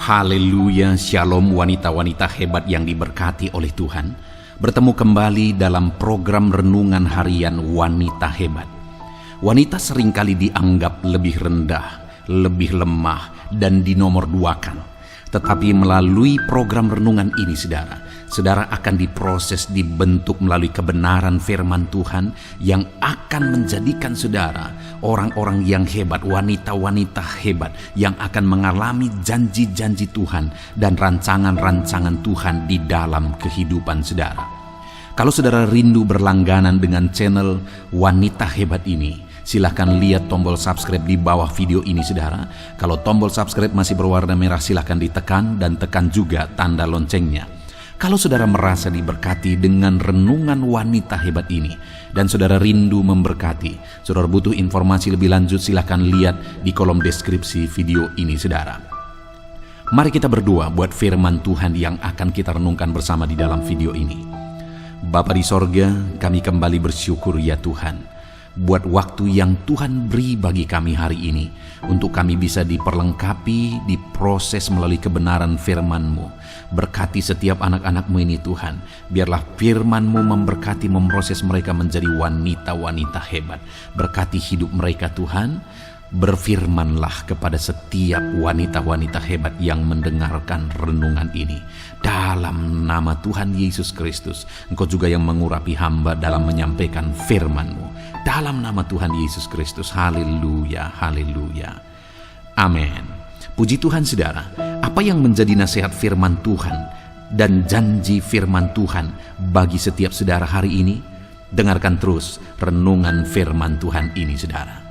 Haleluya, shalom wanita-wanita hebat yang diberkati oleh Tuhan. Bertemu kembali dalam program renungan harian Wanita Hebat. Wanita seringkali dianggap lebih rendah, lebih lemah, dan dinomorduakan. Tetapi melalui program renungan ini saudara akan diproses, dibentuk melalui kebenaran firman Tuhan yang akan menjadikan saudara orang-orang yang hebat, wanita-wanita hebat yang akan mengalami janji-janji Tuhan dan rancangan-rancangan Tuhan di dalam kehidupan saudara. Kalau saudara rindu berlangganan dengan channel Wanita Hebat ini, silahkan lihat tombol subscribe di bawah video ini saudara. Kalau tombol subscribe masih berwarna merah, silahkan ditekan dan tekan juga tanda loncengnya. Kalau saudara merasa diberkati dengan renungan Wanita Hebat ini dan saudara rindu memberkati, saudara butuh informasi lebih lanjut, silahkan lihat di kolom deskripsi video ini saudara. Mari kita berdoa buat firman Tuhan yang akan kita renungkan bersama di dalam video ini. Bapa di sorga, kami kembali bersyukur ya Tuhan, buat waktu yang Tuhan beri bagi kami hari ini, untuk kami bisa diperlengkapi, diproses melalui kebenaran firman-Mu. Berkati setiap anak-anak-Mu ini Tuhan, biarlah firman-Mu memberkati, memproses mereka menjadi wanita-wanita hebat. Berkati hidup mereka Tuhan. Berfirmanlah kepada setiap wanita-wanita hebat yang mendengarkan renungan ini. Dalam nama Tuhan Yesus Kristus, Engkau juga yang mengurapi hamba dalam menyampaikan firman-Mu. Dalam nama Tuhan Yesus Kristus, haleluya, haleluya. Amin. Puji Tuhan saudara, apa yang menjadi nasihat firman Tuhan dan janji firman Tuhan bagi setiap saudara hari ini? Dengarkan terus renungan firman Tuhan ini saudara.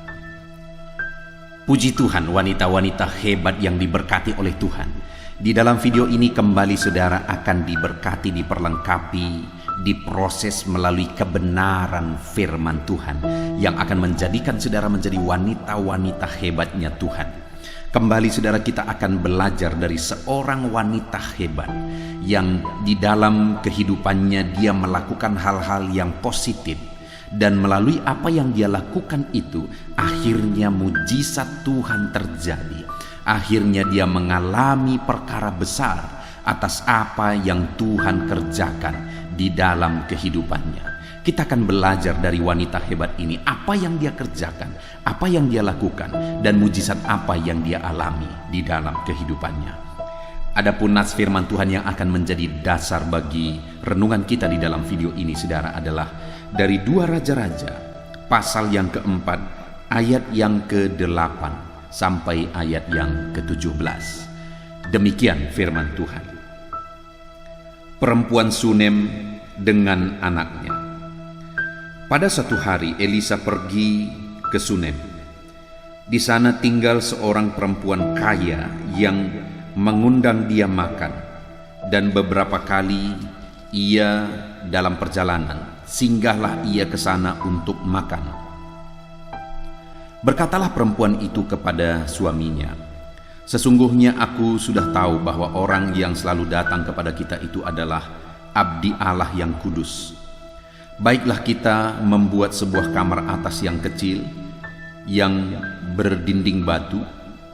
Puji Tuhan, wanita-wanita hebat yang diberkati oleh Tuhan. Di dalam video ini kembali saudara akan diberkati, diperlengkapi, diproses melalui kebenaran firman Tuhan yang akan menjadikan saudara menjadi wanita-wanita hebatnya Tuhan. Kembali saudara, kita akan belajar dari seorang wanita hebat yang di dalam kehidupannya dia melakukan hal-hal yang positif. Dan melalui apa yang dia lakukan itu, akhirnya mujizat Tuhan terjadi. Akhirnya dia mengalami perkara besar atas apa yang Tuhan kerjakan di dalam kehidupannya. Kita akan belajar dari wanita hebat ini, apa yang dia kerjakan, apa yang dia lakukan, dan mujizat apa yang dia alami di dalam kehidupannya. Adapun nas firman Tuhan yang akan menjadi dasar bagi renungan kita di dalam video ini saudara adalah dari 2 Raja-Raja pasal yang keempat ayat yang ke-8 sampai ayat yang ke-17. Demikian firman Tuhan. Perempuan Sunem dengan anaknya. Pada suatu hari Elisa pergi ke Sunem. Di sana tinggal seorang perempuan kaya yang mengundang dia makan, dan beberapa kali ia dalam perjalanan singgahlah ia ke sana untuk makan. Berkatalah perempuan itu kepada suaminya, "Sesungguhnya aku sudah tahu bahwa orang yang selalu datang kepada kita itu adalah abdi Allah yang kudus. Baiklah kita membuat sebuah kamar atas yang kecil yang berdinding batu,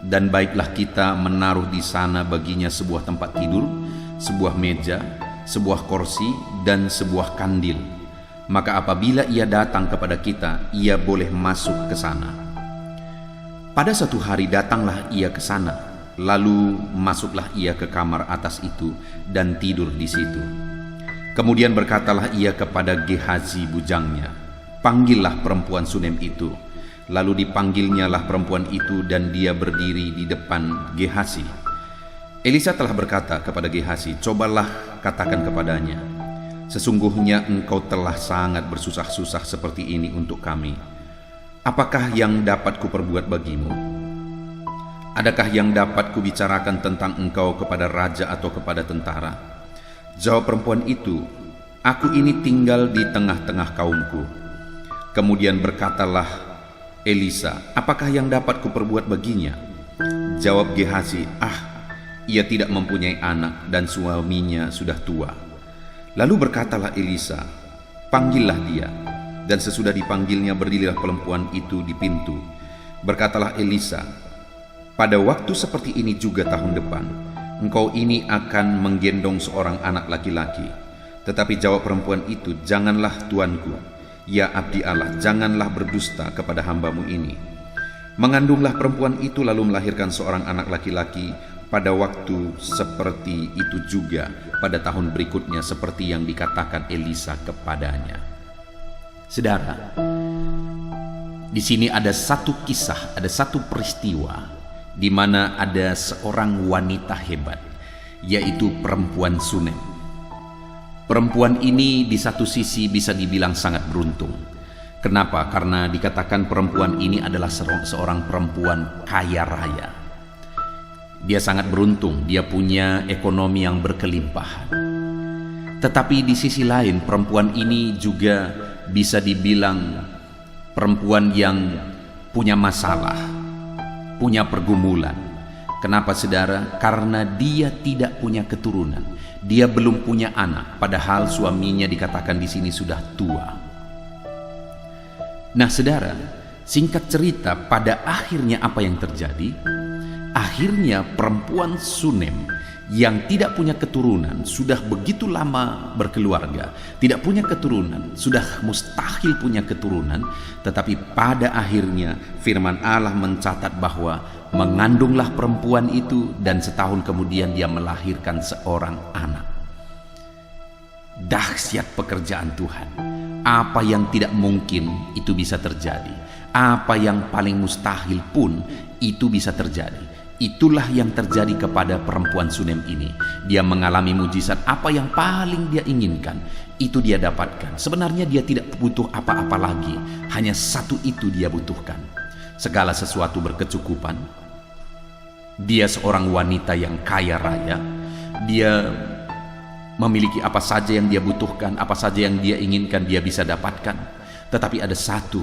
dan baiklah kita menaruh di sana baginya sebuah tempat tidur, sebuah meja, sebuah kursi, dan sebuah kandil. Maka apabila ia datang kepada kita, ia boleh masuk ke sana." Pada suatu hari datanglah ia ke sana, lalu masuklah ia ke kamar atas itu dan tidur di situ. Kemudian berkatalah ia kepada Gehazi bujangnya, "Panggillah perempuan Sunem itu." Lalu dipanggilnyalah perempuan itu dan dia berdiri di depan Gehazi. Elisa telah berkata kepada Gehazi, "Cobalah katakan kepadanya, sesungguhnya engkau telah sangat bersusah-susah seperti ini untuk kami. Apakah yang dapat kuperbuat bagimu? Adakah yang dapat kubicarakan tentang engkau kepada raja atau kepada tentara?" Jawab perempuan itu, "Aku ini tinggal di tengah-tengah kaumku." Kemudian berkatalah Elisa, "Apakah yang dapat kuperbuat baginya?" Jawab Gehazi, ia tidak mempunyai anak dan suaminya sudah tua." Lalu berkatalah Elisa, "Panggillah dia." Dan sesudah dipanggilnya berdirilah perempuan itu di pintu. Berkatalah Elisa, "Pada waktu seperti ini juga tahun depan, engkau ini akan menggendong seorang anak laki-laki. Tetapi jawab perempuan itu, janganlah tuanku, ya abdi Allah, janganlah berdusta kepada hambamu ini. Mengandunglah perempuan itu lalu melahirkan seorang anak laki-laki. Pada waktu seperti itu juga pada tahun berikutnya seperti yang dikatakan Elisa kepadanya. Saudara, di sini ada satu kisah, ada satu peristiwa di mana ada seorang wanita hebat, yaitu perempuan Sunem. Perempuan ini di satu sisi bisa dibilang sangat beruntung. Kenapa? Karena dikatakan perempuan ini adalah seorang perempuan kaya raya. Dia sangat beruntung, dia punya ekonomi yang berkelimpahan. Tetapi di sisi lain, perempuan ini juga bisa dibilang perempuan yang punya masalah, punya pergumulan. Kenapa saudara? Karena dia tidak punya keturunan. Dia belum punya anak, padahal suaminya dikatakan di sini sudah tua. Nah saudara, singkat cerita, pada akhirnya apa yang terjadi? Akhirnya perempuan Sunem yang tidak punya keturunan, sudah begitu lama berkeluarga, tidak punya keturunan, sudah mustahil punya keturunan, tetapi pada akhirnya firman Allah mencatat bahwa mengandunglah perempuan itu dan setahun kemudian dia melahirkan seorang anak. Dahsyat pekerjaan Tuhan. Apa yang tidak mungkin itu bisa terjadi. Apa yang paling mustahil pun itu bisa terjadi. Itulah yang terjadi kepada perempuan Sunem ini. Dia mengalami mujizat. Apa yang paling dia inginkan, itu dia dapatkan. Sebenarnya dia tidak butuh apa-apa lagi. Hanya satu itu dia butuhkan. Segala sesuatu berkecukupan. Dia seorang wanita yang kaya raya. Dia memiliki apa saja yang dia butuhkan, apa saja yang dia inginkan dia bisa dapatkan. Tetapi ada satu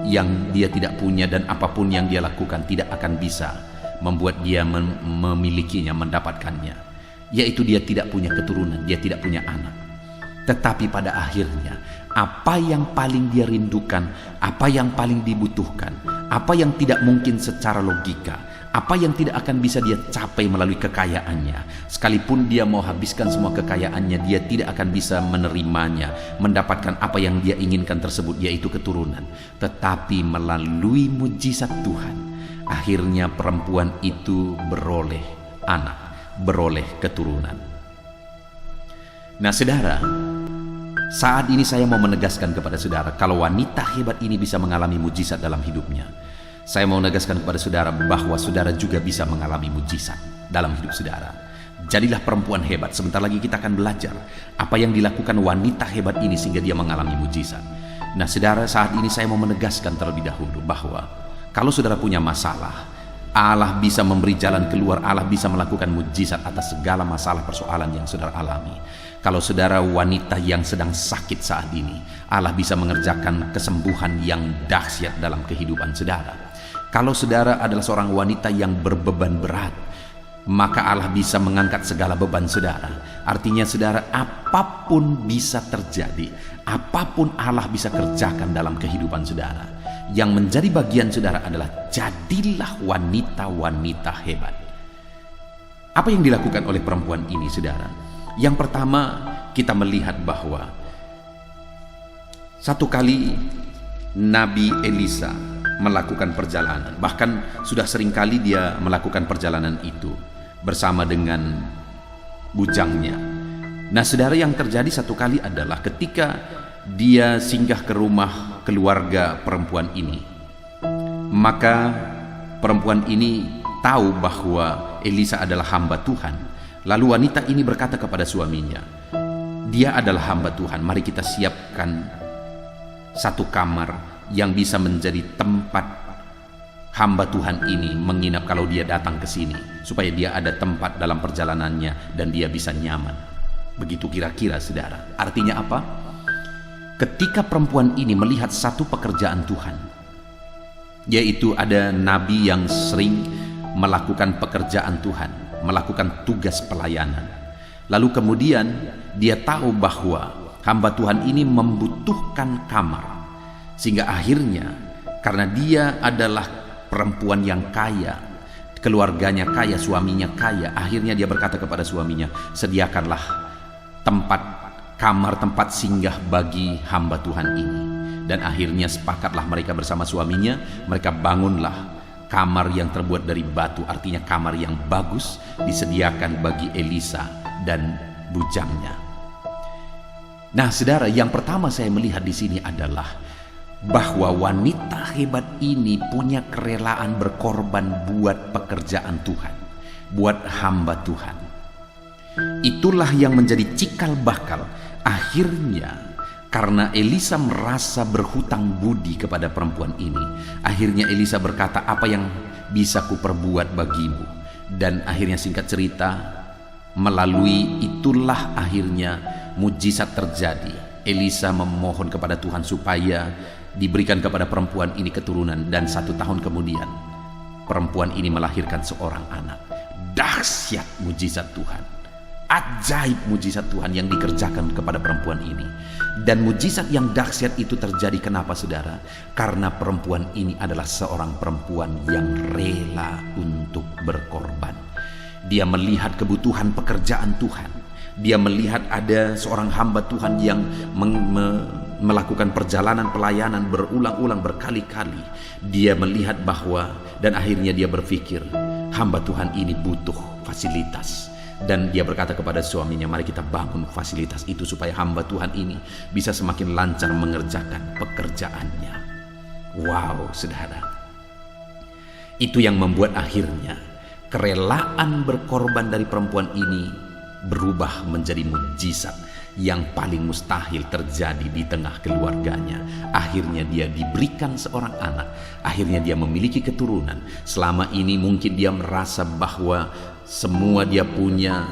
yang dia tidak punya, dan apapun yang dia lakukan tidak akan bisa membuat dia memilikinya, mendapatkannya, yaitu dia tidak punya keturunan, dia tidak punya anak. Tetapi pada akhirnya apa yang paling dia rindukan, apa yang paling dibutuhkan, apa yang tidak mungkin secara logika, apa yang tidak akan bisa dia capai melalui kekayaannya, sekalipun dia mau habiskan semua kekayaannya, dia tidak akan bisa menerimanya, mendapatkan apa yang dia inginkan tersebut, yaitu keturunan. Tetapi melalui mujizat Tuhan, akhirnya perempuan itu beroleh anak, beroleh keturunan. Nah saudara, saat ini saya mau menegaskan kepada saudara, kalau wanita hebat ini bisa mengalami mujizat dalam hidupnya, saya mau menegaskan kepada saudara bahwa saudara juga bisa mengalami mujizat dalam hidup saudara. Jadilah perempuan hebat. Sebentar lagi kita akan belajar apa yang dilakukan wanita hebat ini sehingga dia mengalami mujizat. Nah saudara, saat ini saya mau menegaskan terlebih dahulu bahwa kalau saudara punya masalah, Allah bisa memberi jalan keluar, Allah bisa melakukan mujizat atas segala masalah persoalan yang saudara alami. Kalau saudara wanita yang sedang sakit saat ini, Allah bisa mengerjakan kesembuhan yang dahsyat dalam kehidupan saudara. Kalau saudara adalah seorang wanita yang berbeban berat, maka Allah bisa mengangkat segala beban saudara. Artinya saudara, apapun bisa terjadi, apapun Allah bisa kerjakan dalam kehidupan saudara. Yang menjadi bagian saudara adalah jadilah wanita-wanita hebat. Apa yang dilakukan oleh perempuan ini saudara? Yang pertama, kita melihat bahwa satu kali Nabi Elisa melakukan perjalanan. Bahkan sudah seringkali dia melakukan perjalanan itu bersama dengan bujangnya. Nah saudara, yang terjadi satu kali adalah ketika dia singgah ke rumah keluarga perempuan ini, maka perempuan ini tahu bahwa Elisa adalah hamba Tuhan. Lalu wanita ini berkata kepada suaminya, dia adalah hamba Tuhan, mari kita siapkan satu kamar yang bisa menjadi tempat hamba Tuhan ini menginap kalau dia datang ke sini, supaya dia ada tempat dalam perjalanannya dan dia bisa nyaman. Begitu kira-kira saudara. Artinya apa? Ketika perempuan ini melihat satu pekerjaan Tuhan, yaitu ada nabi yang sering melakukan pekerjaan Tuhan, melakukan tugas pelayanan. Lalu kemudian dia tahu bahwa hamba Tuhan ini membutuhkan kamar, sehingga akhirnya karena dia adalah perempuan yang kaya, keluarganya kaya, suaminya kaya. Akhirnya dia berkata kepada suaminya, sediakanlah kamar tempat singgah bagi hamba Tuhan ini. Dan akhirnya sepakatlah mereka bersama suaminya, mereka bangunlah kamar yang terbuat dari batu, artinya kamar yang bagus, disediakan bagi Elisa dan bujangnya. Nah, saudara, yang pertama saya melihat di sini adalah bahwa wanita hebat ini punya kerelaan berkorban buat pekerjaan Tuhan, buat hamba Tuhan. Itulah yang menjadi cikal bakal. Akhirnya, karena Elisa merasa berhutang budi kepada perempuan ini, akhirnya Elisa berkata, apa yang bisa kuperbuat bagimu? Dan akhirnya singkat cerita, melalui itulah akhirnya mujizat terjadi. Elisa memohon kepada Tuhan supaya diberikan kepada perempuan ini keturunan, dan 1 tahun kemudian perempuan ini melahirkan seorang anak. Dahsyat mujizat Tuhan, ajaib mujizat Tuhan yang dikerjakan kepada perempuan ini. Dan mujizat yang dahsyat itu terjadi kenapa, saudara? Karena perempuan ini adalah seorang perempuan yang rela untuk berkorban. Dia melihat kebutuhan pekerjaan Tuhan. Dia melihat ada seorang hamba Tuhan yang melakukan perjalanan pelayanan berulang-ulang berkali-kali. Dia melihat bahwa, dan akhirnya dia berpikir, hamba Tuhan ini butuh fasilitas. Dan dia berkata kepada suaminya, mari kita bangun fasilitas itu supaya hamba Tuhan ini bisa semakin lancar mengerjakan pekerjaannya. Wow, saudara. Itu yang membuat akhirnya kerelaan berkorban dari perempuan ini berubah menjadi mujizat yang paling mustahil terjadi di tengah keluarganya. Akhirnya dia diberikan seorang anak. Akhirnya dia memiliki keturunan. Selama ini mungkin dia merasa bahwa semua dia punya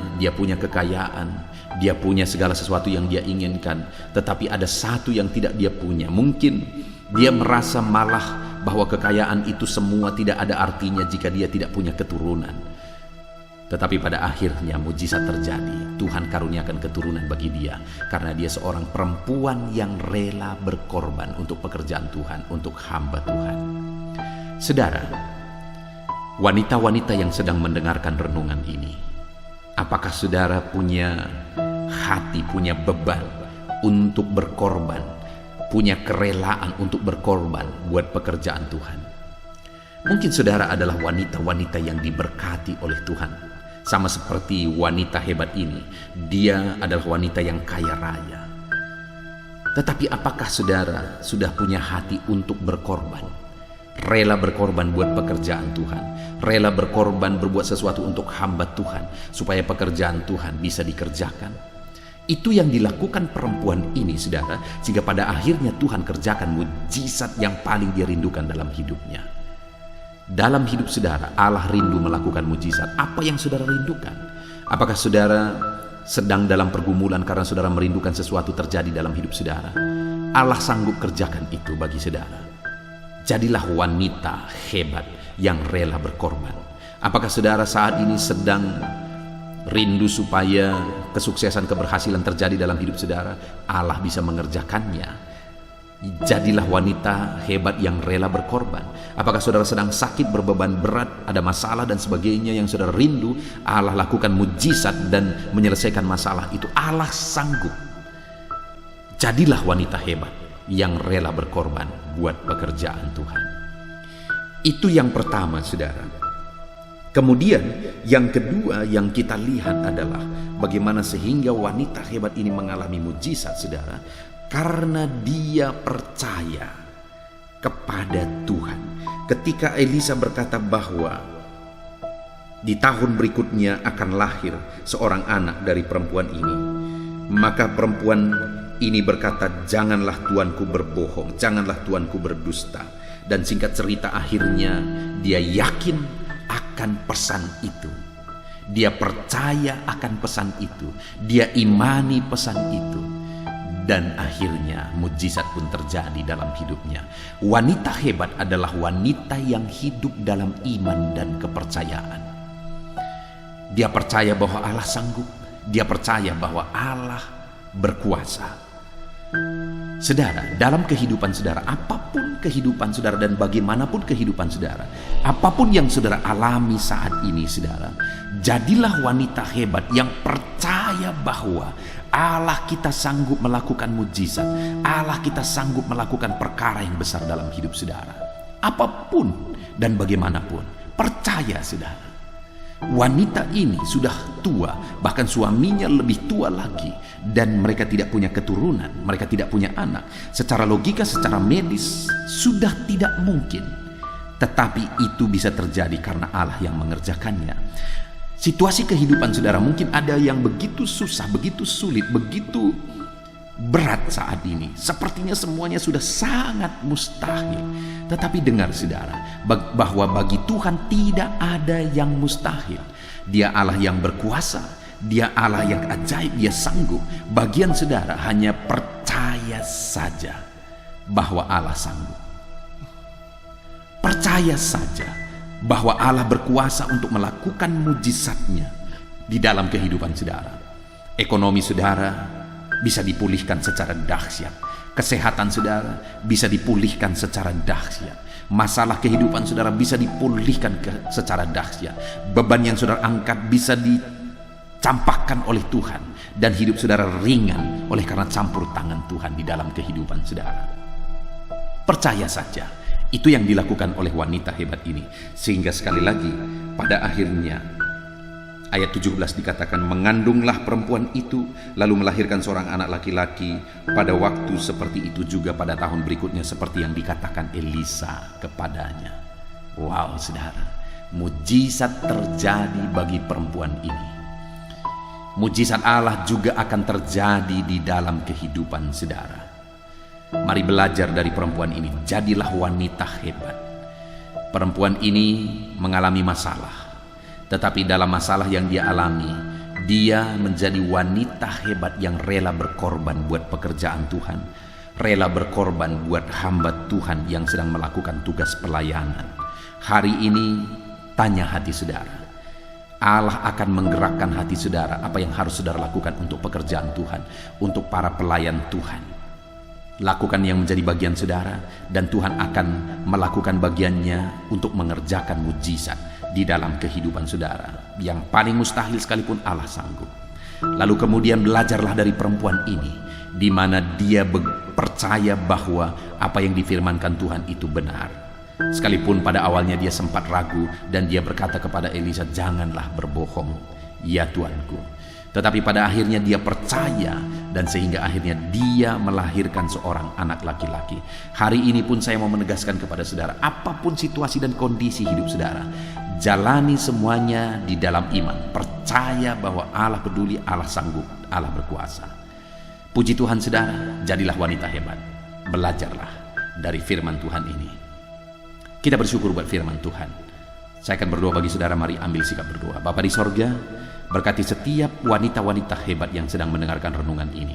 kekayaan, dia punya segala sesuatu yang dia inginkan, tetapi ada satu yang tidak dia punya. Mungkin dia merasa malah bahwa kekayaan itu semua tidak ada artinya jika dia tidak punya keturunan. Tetapi pada akhirnya mujizat terjadi. Tuhan karuniakan keturunan bagi dia karena dia seorang perempuan yang rela berkorban untuk pekerjaan Tuhan, untuk hamba Tuhan. Saudara, wanita-wanita yang sedang mendengarkan renungan ini, apakah saudara punya hati, punya beban untuk berkorban, punya kerelaan untuk berkorban buat pekerjaan Tuhan? Mungkin saudara adalah wanita-wanita yang diberkati oleh Tuhan. Sama seperti wanita hebat ini, dia adalah wanita yang kaya raya. Tetapi apakah saudara sudah punya hati untuk berkorban? Rela berkorban buat pekerjaan Tuhan, rela berkorban berbuat sesuatu untuk hamba Tuhan supaya pekerjaan Tuhan bisa dikerjakan. Itu yang dilakukan perempuan ini, saudara, sehingga pada akhirnya Tuhan kerjakan mujizat yang paling dia rindukan dalam hidupnya. Dalam hidup saudara, Allah rindu melakukan mujizat. Apa yang saudara rindukan? Apakah saudara sedang dalam pergumulan karena saudara merindukan sesuatu terjadi dalam hidup saudara? Allah sanggup kerjakan itu bagi saudara. Jadilah wanita hebat yang rela berkorban. Apakah saudara saat ini sedang rindu supaya kesuksesan, keberhasilan terjadi dalam hidup saudara? Allah bisa mengerjakannya. Jadilah wanita hebat yang rela berkorban. Apakah saudara sedang sakit, berbeban berat, ada masalah dan sebagainya yang saudara rindu? Allah lakukan mujizat dan menyelesaikan masalah itu. Allah sanggup. Jadilah wanita hebat yang rela berkorban buat pekerjaan Tuhan. Itu yang pertama, saudara. Kemudian yang kedua yang kita lihat adalah bagaimana sehingga wanita hebat ini mengalami mujizat, saudara, karena dia percaya kepada Tuhan. Ketika Elisa berkata bahwa di tahun berikutnya akan lahir seorang anak dari perempuan ini, maka perempuan ini berkata, janganlah tuanku berbohong, janganlah tuanku berdusta. Dan singkat cerita akhirnya dia yakin akan pesan itu. Dia percaya akan pesan itu. Dia imani pesan itu. Dan akhirnya mujizat pun terjadi dalam hidupnya. Wanita hebat adalah wanita yang hidup dalam iman dan kepercayaan. Dia percaya bahwa Allah sanggup. Dia percaya bahwa Allah berkuasa. Saudara, dalam kehidupan saudara, apapun kehidupan saudara dan bagaimanapun kehidupan saudara, apapun yang saudara alami saat ini saudara, jadilah wanita hebat yang percaya bahwa Allah kita sanggup melakukan mujizat, Allah kita sanggup melakukan perkara yang besar dalam hidup saudara. Apapun dan bagaimanapun, percaya saudara. Wanita ini sudah tua, bahkan suaminya lebih tua lagi, dan mereka tidak punya keturunan, mereka tidak punya anak. Secara logika, secara medis sudah tidak mungkin, tetapi itu bisa terjadi karena Allah yang mengerjakannya. Situasi kehidupan saudara mungkin ada yang begitu susah, begitu sulit, begitu berat saat ini. Sepertinya semuanya sudah sangat mustahil. Tetapi dengar saudara, bahwa bagi Tuhan tidak ada yang mustahil. Dia Allah yang berkuasa, Dia Allah yang ajaib, Dia sanggup. Bagian saudara hanya percaya saja bahwa Allah sanggup. Percaya saja bahwa Allah berkuasa untuk melakukan mujizatnya di dalam kehidupan saudara. Ekonomi saudara bisa dipulihkan secara dahsyat. Kesehatan saudara bisa dipulihkan secara dahsyat. Masalah kehidupan saudara bisa dipulihkan secara dahsyat. Beban yang saudara angkat bisa dicampakkan oleh Tuhan, dan hidup saudara ringan oleh karena campur tangan Tuhan di dalam kehidupan saudara. Percaya saja, itu yang dilakukan oleh wanita hebat ini. Sehingga sekali lagi pada akhirnya ayat 17 dikatakan, mengandunglah perempuan itu, lalu melahirkan seorang anak laki-laki. Pada waktu seperti itu juga pada tahun berikutnya, seperti yang dikatakan Elisa kepadanya. Wow saudara, mujizat terjadi bagi perempuan ini. Mujizat Allah juga akan terjadi di dalam kehidupan saudara. Mari belajar dari perempuan ini, jadilah wanita hebat. Perempuan ini mengalami masalah, tetapi dalam masalah yang dia alami, dia menjadi wanita hebat yang rela berkorban buat pekerjaan Tuhan, rela berkorban buat hamba Tuhan yang sedang melakukan tugas pelayanan. Hari ini tanya hati saudara, Allah akan menggerakkan hati saudara apa yang harus saudara lakukan untuk pekerjaan Tuhan, untuk para pelayan Tuhan. Lakukan yang menjadi bagian saudara, dan Tuhan akan melakukan bagiannya untuk mengerjakan mujizat di dalam kehidupan saudara. Yang paling mustahil sekalipun Allah sanggup. Lalu kemudian belajarlah dari perempuan ini, di mana dia percaya bahwa apa yang difirmankan Tuhan itu benar. Sekalipun pada awalnya dia sempat ragu, dan dia berkata kepada Elisa, janganlah berbohong, ya Tuanku. Tetapi pada akhirnya dia percaya, dan sehingga akhirnya dia melahirkan seorang anak laki-laki. Hari ini pun saya mau menegaskan kepada saudara, apapun situasi dan kondisi hidup saudara, jalani semuanya di dalam iman. Percaya bahwa Allah peduli, Allah sanggup, Allah berkuasa. Puji Tuhan saudara, jadilah wanita hebat. Belajarlah dari firman Tuhan ini. Kita bersyukur buat firman Tuhan. Saya akan berdoa bagi saudara, mari ambil sikap berdoa. Bapa di sorga, berkati setiap wanita-wanita hebat yang sedang mendengarkan renungan ini.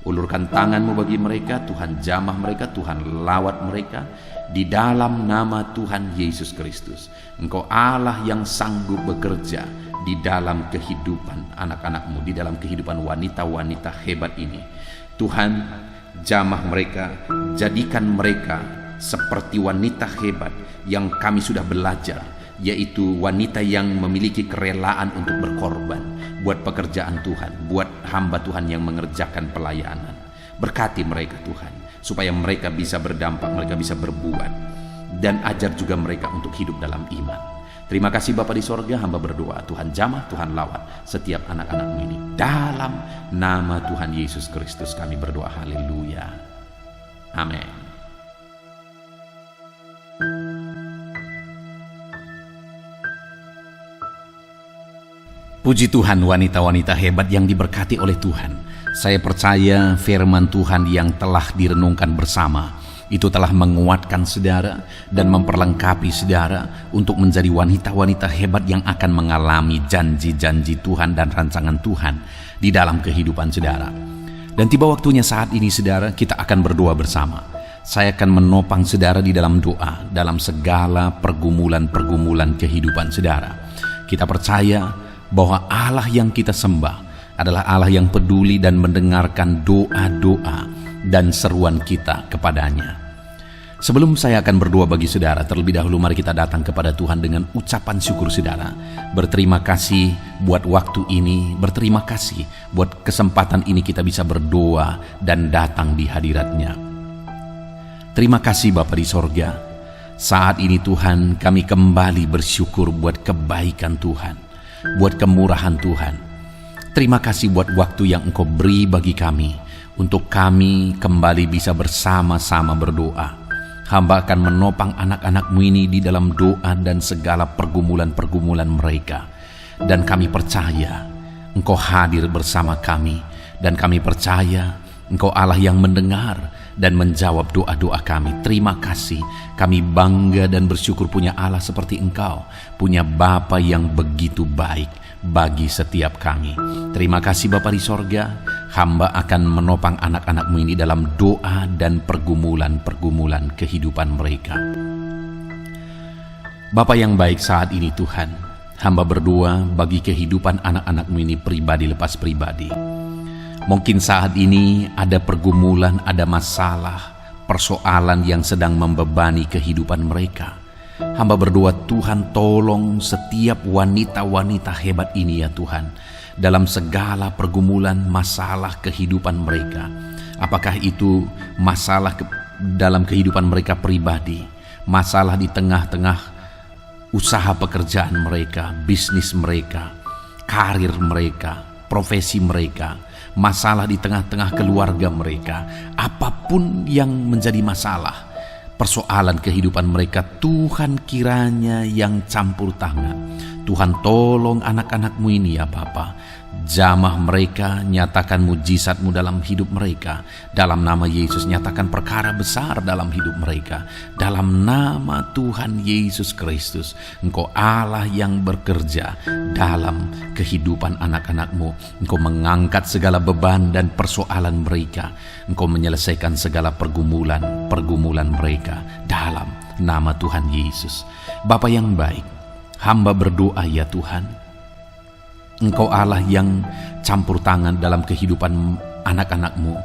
Ulurkan tangan-Mu bagi mereka, Tuhan jamah mereka, Tuhan lawat mereka, di dalam nama Tuhan Yesus Kristus. Engkau Allah yang sanggup bekerja di dalam kehidupan anak-anak-Mu, di dalam kehidupan wanita-wanita hebat ini. Tuhan, jamah mereka, jadikan mereka seperti wanita hebat yang kami sudah belajar, yaitu wanita yang memiliki kerelaan untuk berkorban buat pekerjaan Tuhan, buat hamba Tuhan yang mengerjakan pelayanan. Berkati mereka Tuhan, supaya mereka bisa berdampak, mereka bisa berbuat, dan ajar juga mereka untuk hidup dalam iman. Terima kasih Bapa di sorga, hamba berdoa, Tuhan jamah, Tuhan lawat setiap anak-anak-Mu ini. Dalam nama Tuhan Yesus Kristus kami berdoa, haleluya, amin. Puji Tuhan, wanita-wanita hebat yang diberkati oleh Tuhan. Saya percaya firman Tuhan yang telah direnungkan bersama itu telah menguatkan saudara dan memperlengkapi saudara untuk menjadi wanita-wanita hebat yang akan mengalami janji-janji Tuhan dan rancangan Tuhan di dalam kehidupan saudara. Dan tiba waktunya saat ini saudara, kita akan berdoa bersama. Saya akan menopang saudara di dalam doa, dalam segala pergumulan-pergumulan kehidupan saudara. Kita percaya bahwa Allah yang kita sembah adalah Allah yang peduli dan mendengarkan doa-doa dan seruan kita kepadanya. Sebelum saya akan berdoa bagi saudara, terlebih dahulu mari kita datang kepada Tuhan dengan ucapan syukur saudara. Berterima kasih buat waktu ini, berterima kasih buat kesempatan ini kita bisa berdoa dan datang di hadirat-Nya. Terima kasih Bapa di sorga. Saat ini Tuhan, kami kembali bersyukur buat kebaikan Tuhan, buat kemurahan Tuhan. Terima kasih buat waktu yang Engkau beri bagi kami, untuk kami kembali bisa bersama-sama berdoa. Hamba akan menopang anak-anak-Mu ini di dalam doa dan segala pergumulan-pergumulan mereka. Dan kami percaya Engkau hadir bersama kami. Dan kami percaya Engkau Allah yang mendengar dan menjawab doa-doa kami. Terima kasih. Kami bangga dan bersyukur punya Allah seperti Engkau. Punya Bapa yang begitu baik bagi setiap kami. Terima kasih Bapa di sorga. Hamba akan menopang anak-anak-Mu ini dalam doa dan pergumulan-pergumulan kehidupan mereka. Bapa yang baik, saat ini Tuhan, hamba berdoa bagi kehidupan anak-anak-Mu ini pribadi lepas pribadi. Mungkin saat ini ada pergumulan, ada masalah, persoalan yang sedang membebani kehidupan mereka. Hamba berdoa Tuhan, tolong setiap wanita-wanita hebat ini ya Tuhan, dalam segala pergumulan masalah kehidupan mereka. Apakah itu masalah dalam kehidupan mereka pribadi, masalah di tengah-tengah usaha pekerjaan mereka, bisnis mereka, karir mereka, profesi mereka, masalah di tengah-tengah keluarga mereka, apapun yang menjadi masalah, persoalan kehidupan mereka, Tuhan kiranya yang campur tangan. Tuhan tolong anak-anak-Mu ini ya Bapa. Jamah mereka, nyatakan mujizat-Mu dalam hidup mereka. Dalam nama Yesus, nyatakan perkara besar dalam hidup mereka. Dalam nama Tuhan Yesus Kristus, Engkau Allah yang bekerja dalam kehidupan anak-anak-Mu. Engkau mengangkat segala beban dan persoalan mereka. Engkau menyelesaikan segala pergumulan mereka dalam nama Tuhan Yesus. Bapa yang baik, hamba berdoa ya Tuhan, Engkau Allah yang campur tangan dalam kehidupan anak-anak-Mu,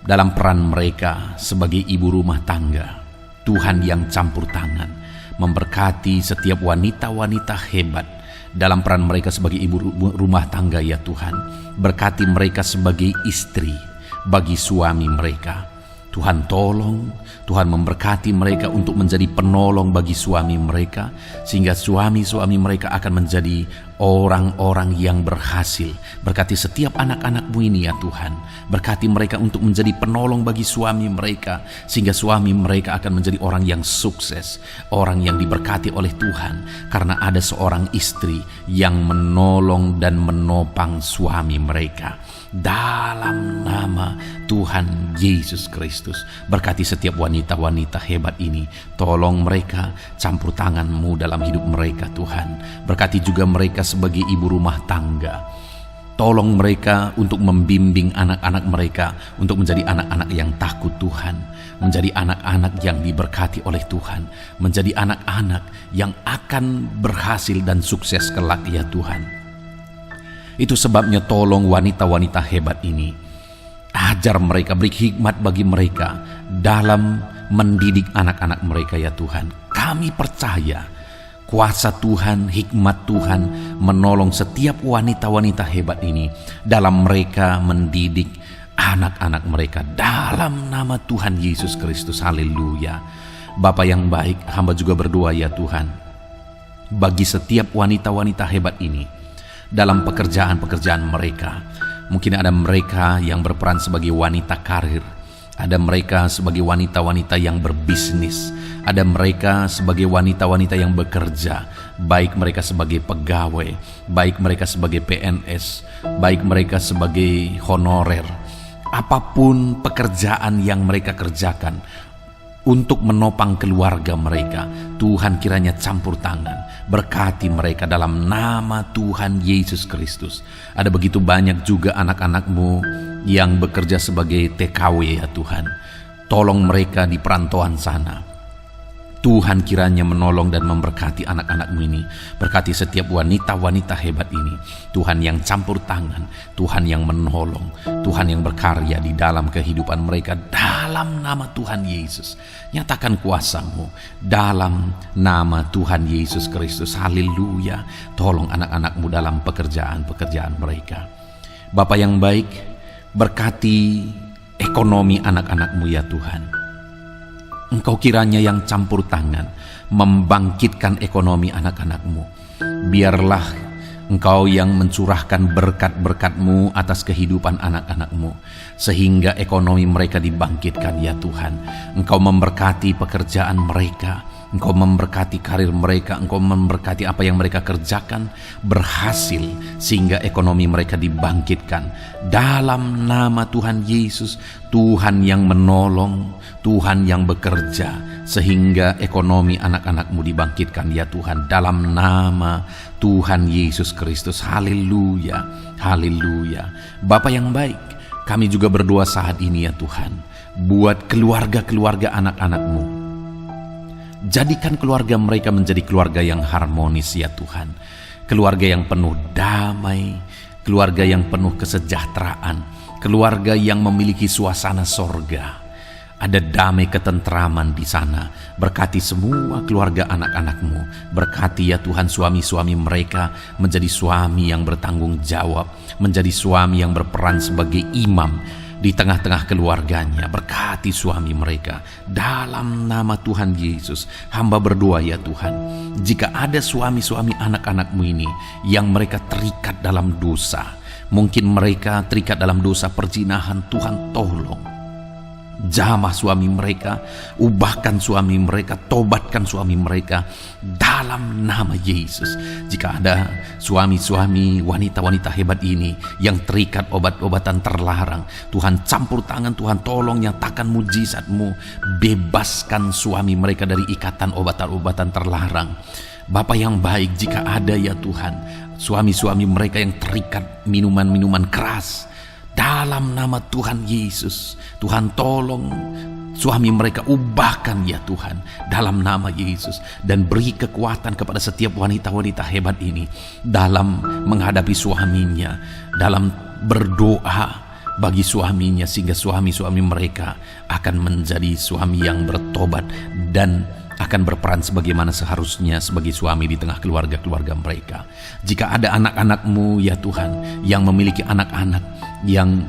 dalam peran mereka sebagai ibu rumah tangga. Tuhan yang campur tangan, memberkati setiap wanita-wanita hebat dalam peran mereka sebagai ibu rumah tangga ya Tuhan. Berkati mereka sebagai istri bagi suami mereka. Tuhan tolong, Tuhan memberkati mereka untuk menjadi penolong bagi suami mereka, sehingga suami-suami mereka akan menjadi orang-orang yang berhasil. Berkati setiap anak-anak-Mu ini ya Tuhan. Berkati mereka untuk menjadi penolong bagi suami mereka, sehingga suami mereka akan menjadi orang yang sukses, orang yang diberkati oleh Tuhan, karena ada seorang istri yang menolong dan menopang suami mereka. Dalam nama Tuhan Yesus Kristus, berkati setiap wanita-wanita hebat ini. Tolong mereka, campur tangan-Mu dalam hidup mereka Tuhan. Berkati juga mereka sebagai ibu rumah tangga. Tolong mereka untuk membimbing anak-anak mereka untuk menjadi anak-anak yang takut Tuhan, menjadi anak-anak yang diberkati oleh Tuhan, menjadi anak-anak yang akan berhasil dan sukses kelak ya Tuhan. Itu sebabnya tolong wanita-wanita hebat ini, ajar mereka, beri hikmat bagi mereka dalam mendidik anak-anak mereka ya Tuhan. Kami percaya kuasa Tuhan, hikmat Tuhan menolong setiap wanita-wanita hebat ini dalam mereka mendidik anak-anak mereka dalam nama Tuhan Yesus Kristus. Haleluya. Bapa yang baik, hamba juga berdoa ya Tuhan, bagi setiap wanita-wanita hebat ini dalam pekerjaan-pekerjaan mereka. Mungkin ada mereka yang berperan sebagai wanita karir, ada mereka sebagai wanita-wanita yang berbisnis, ada mereka sebagai wanita-wanita yang bekerja, baik mereka sebagai pegawai, baik mereka sebagai PNS, baik mereka sebagai honorer. Apapun pekerjaan yang mereka kerjakan untuk menopang keluarga mereka, Tuhan kiranya campur tangan, berkati mereka dalam nama Tuhan Yesus Kristus. Ada begitu banyak juga anak-anak-Mu yang bekerja sebagai TKW ya Tuhan. Tolong mereka di perantauan sana. Tuhan kiranya menolong dan memberkati anak-anak-Mu ini. Berkati setiap wanita-wanita hebat ini. Tuhan yang campur tangan, Tuhan yang menolong, Tuhan yang berkarya di dalam kehidupan mereka. Dalam nama Tuhan Yesus, nyatakan kuasa-Mu dalam nama Tuhan Yesus Kristus. Haleluya. Tolong anak-anak-Mu dalam pekerjaan-pekerjaan mereka. Bapa yang baik, berkati ekonomi anak-anak-Mu ya Tuhan. Engkau kiranya yang campur tangan membangkitkan ekonomi anak-anak-Mu. Biarlah Engkau yang mencurahkan berkat-berkat-Mu atas kehidupan anak-anak-Mu, sehingga ekonomi mereka dibangkitkan ya Tuhan. Engkau memberkati pekerjaan mereka, Engkau memberkati karir mereka, Engkau memberkati apa yang mereka kerjakan berhasil, sehingga ekonomi mereka dibangkitkan. Dalam nama Tuhan Yesus, Tuhan yang menolong, Tuhan yang bekerja, sehingga ekonomi anak-anak-Mu dibangkitkan ya Tuhan. Dalam nama Tuhan Yesus Kristus. Haleluya, haleluya. Bapa yang baik, kami juga berdoa saat ini ya Tuhan, buat keluarga-keluarga anak-anak-Mu. Jadikan keluarga mereka menjadi keluarga yang harmonis ya Tuhan. Keluarga yang penuh damai, keluarga yang penuh kesejahteraan, keluarga yang memiliki suasana sorga. Ada damai ketentraman di sana. Berkati semua keluarga anak-anak-Mu. Berkati ya Tuhan suami-suami mereka menjadi suami yang bertanggung jawab, menjadi suami yang berperan sebagai imam di tengah-tengah keluarganya. Berkati suami mereka. Dalam nama Tuhan Yesus, hamba berdoa ya Tuhan, jika ada suami-suami anak-anak-Mu ini yang mereka terikat dalam dosa, mungkin mereka terikat dalam dosa perzinahan, Tuhan tolong jamah suami mereka, ubahkan suami mereka, tobatkan suami mereka dalam nama Yesus. Jika ada suami-suami wanita-wanita hebat ini yang terikat obat-obatan terlarang, Tuhan campur tangan, Tuhan tolong nyatakan mujizat-Mu, bebaskan suami mereka dari ikatan obatan-obatan terlarang. Bapa yang baik, jika ada ya Tuhan suami-suami mereka yang terikat minuman-minuman keras, dalam nama Tuhan Yesus, Tuhan tolong suami mereka, ubahkan ya Tuhan dalam nama Yesus, dan beri kekuatan kepada setiap wanita-wanita hebat ini dalam menghadapi suaminya, dalam berdoa bagi suaminya, sehingga suami-suami mereka akan menjadi suami yang bertobat dan akan berperan sebagaimana seharusnya sebagai suami di tengah keluarga-keluarga mereka. Jika ada anak-anak-Mu ya Tuhan yang memiliki anak-anak yang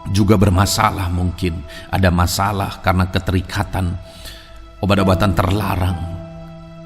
juga bermasalah, mungkin ada masalah karena keterikatan obat-obatan terlarang,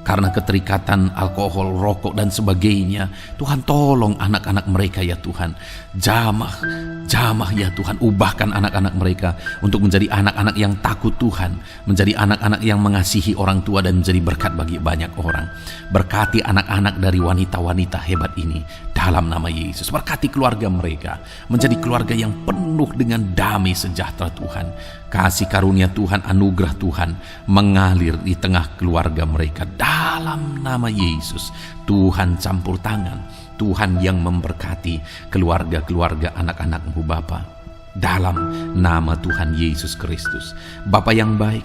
karena keterikatan alkohol, rokok dan sebagainya, Tuhan tolong anak-anak mereka ya Tuhan. Jamah ya Tuhan, ubahkan anak-anak mereka untuk menjadi anak-anak yang takut Tuhan, menjadi anak-anak yang mengasihi orang tua dan menjadi berkat bagi banyak orang. Berkati anak-anak dari wanita-wanita hebat ini dalam nama Yesus. Berkati keluarga mereka menjadi keluarga yang penuh dengan damai sejahtera Tuhan. Kasih karunia Tuhan, anugerah Tuhan mengalir di tengah keluarga mereka dalam nama Yesus. Tuhan campur tangan, Tuhan yang memberkati keluarga-keluarga anak-anak-Mu Bapa, dalam nama Tuhan Yesus Kristus. Bapa yang baik,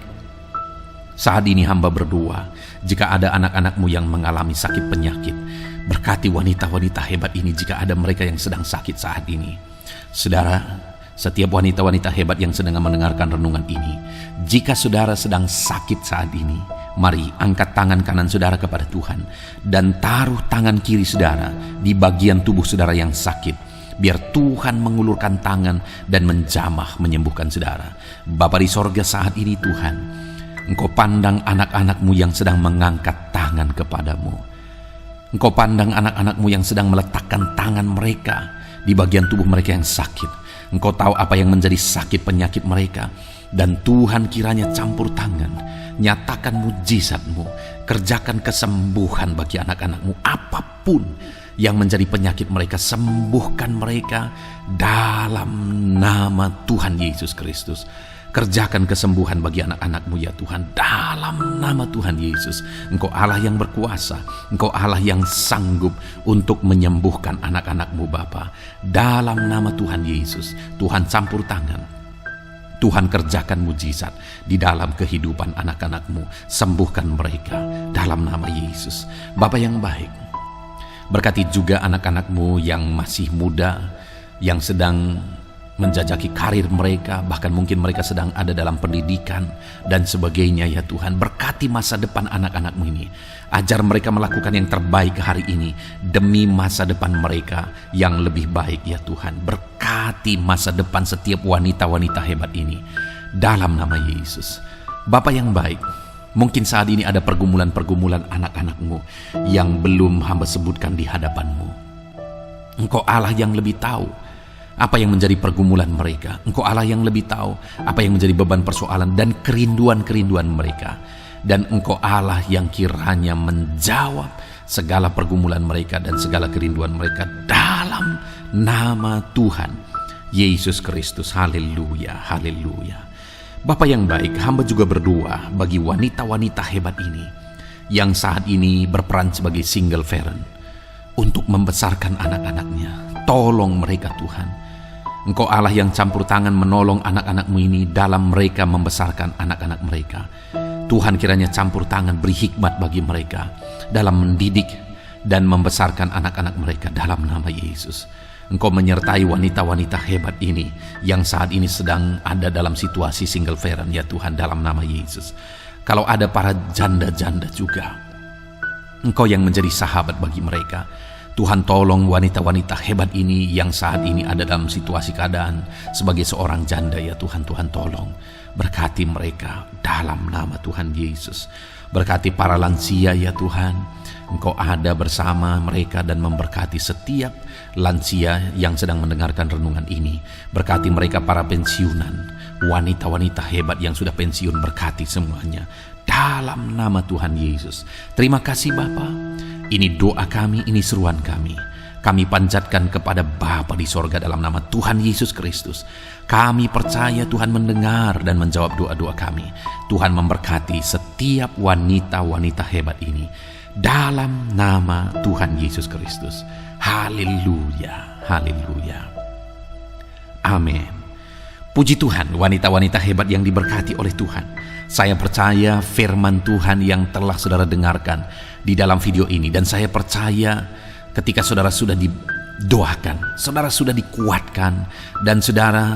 saat ini hamba berdoa, jika ada anak-anak-Mu yang mengalami sakit penyakit, berkati wanita-wanita hebat ini jika ada mereka yang sedang sakit saat ini. Saudara, setiap wanita-wanita hebat yang sedang mendengarkan renungan ini, jika saudara sedang sakit saat ini, mari angkat tangan kanan saudara kepada Tuhan dan taruh tangan kiri saudara di bagian tubuh saudara yang sakit. Biar Tuhan mengulurkan tangan dan menjamah menyembuhkan saudara. Bapa di sorga, saat ini Tuhan, Engkau pandang anak-anak-Mu yang sedang mengangkat tangan kepadamu. Engkau pandang anak-anak-Mu yang sedang meletakkan tangan mereka di bagian tubuh mereka yang sakit. Engkau tahu apa yang menjadi sakit penyakit mereka. Dan Tuhan kiranya campur tangan, nyatakan mujizat-Mu, kerjakan kesembuhan bagi anak-anak-Mu. Apapun yang menjadi penyakit mereka, sembuhkan mereka dalam nama Tuhan Yesus Kristus. Kerjakan kesembuhan bagi anak-anak-Mu ya Tuhan, dalam nama Tuhan Yesus. Engkau Allah yang berkuasa, Engkau Allah yang sanggup untuk menyembuhkan anak-anak-Mu Bapa. Dalam nama Tuhan Yesus, Tuhan campur tangan, Tuhan kerjakan mujizat di dalam kehidupan anak-anak-Mu. Sembuhkan mereka dalam nama Yesus. Bapa yang baik, berkati juga anak-anak-Mu yang masih muda, yang sedang menjajaki karir mereka, bahkan mungkin mereka sedang ada dalam pendidikan dan sebagainya ya Tuhan. Berkati masa depan anak-anak-Mu ini. Ajar mereka melakukan yang terbaik hari ini demi masa depan mereka yang lebih baik ya Tuhan. Berkati masa depan setiap wanita-wanita hebat ini dalam nama Yesus. Bapa yang baik, mungkin saat ini ada pergumulan-pergumulan anak-anak-Mu yang belum hamba sebutkan di hadapan-Mu. Engkau Allah yang lebih tahu apa yang menjadi pergumulan mereka. Engkau Allah yang lebih tahu apa yang menjadi beban persoalan dan kerinduan-kerinduan mereka. Dan Engkau Allah yang kiranya menjawab segala pergumulan mereka dan segala kerinduan mereka dalam nama Tuhan Yesus Kristus. Haleluya, haleluya. Bapa yang baik, hamba juga berdoa bagi wanita-wanita hebat ini yang saat ini berperan sebagai single parent untuk membesarkan anak-anaknya. Tolong mereka Tuhan. Engkau Allah yang campur tangan menolong anak-anak-Mu ini dalam mereka membesarkan anak-anak mereka. Tuhan kiranya campur tangan, beri hikmat bagi mereka dalam mendidik dan membesarkan anak-anak mereka dalam nama Yesus. Engkau menyertai wanita-wanita hebat ini yang saat ini sedang ada dalam situasi single parent ya Tuhan, dalam nama Yesus. Kalau ada para janda-janda juga, Engkau yang menjadi sahabat bagi mereka. Tuhan tolong wanita-wanita hebat ini yang saat ini ada dalam situasi keadaan sebagai seorang janda ya Tuhan. Tuhan tolong berkati mereka dalam nama Tuhan Yesus. Berkati para lansia ya Tuhan. Engkau ada bersama mereka dan memberkati setiap lansia yang sedang mendengarkan renungan ini. Berkati mereka para pensiunan, wanita-wanita hebat yang sudah pensiun, berkati semuanya dalam nama Tuhan Yesus. Terima kasih Bapa. Ini doa kami, ini seruan kami. Kami panjatkan kepada Bapa di sorga dalam nama Tuhan Yesus Kristus. Kami percaya Tuhan mendengar dan menjawab doa-doa kami. Tuhan memberkati setiap wanita-wanita hebat ini dalam nama Tuhan Yesus Kristus. Haleluya, haleluya. Amin. Puji Tuhan, wanita-wanita hebat yang diberkati oleh Tuhan. Saya percaya firman Tuhan yang telah saudara dengarkan di dalam video ini. Dan saya percaya ketika saudara sudah didoakan, saudara sudah dikuatkan, dan saudara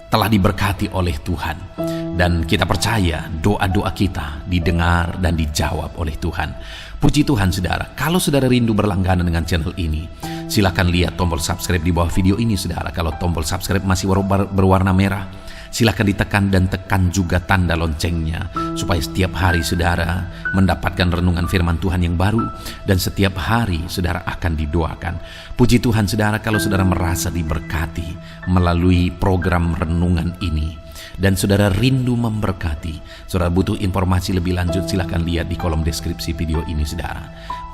telah diberkati oleh Tuhan. Dan kita percaya doa-doa kita didengar dan dijawab oleh Tuhan. Puji Tuhan saudara. Kalau saudara rindu berlangganan dengan channel ini, silakan lihat tombol subscribe di bawah video ini saudara. Kalau tombol subscribe masih berwarna merah, silakan ditekan dan tekan juga tanda loncengnya supaya setiap hari saudara mendapatkan renungan firman Tuhan yang baru dan setiap hari saudara akan didoakan. Puji Tuhan saudara, kalau saudara merasa diberkati melalui program renungan ini dan saudara rindu memberkati, saudara butuh informasi lebih lanjut, silakan lihat di kolom deskripsi video ini saudara.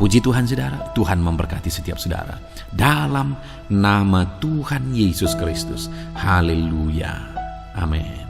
Puji Tuhan saudara, Tuhan memberkati setiap saudara dalam nama Tuhan Yesus Kristus. Haleluya. Amin.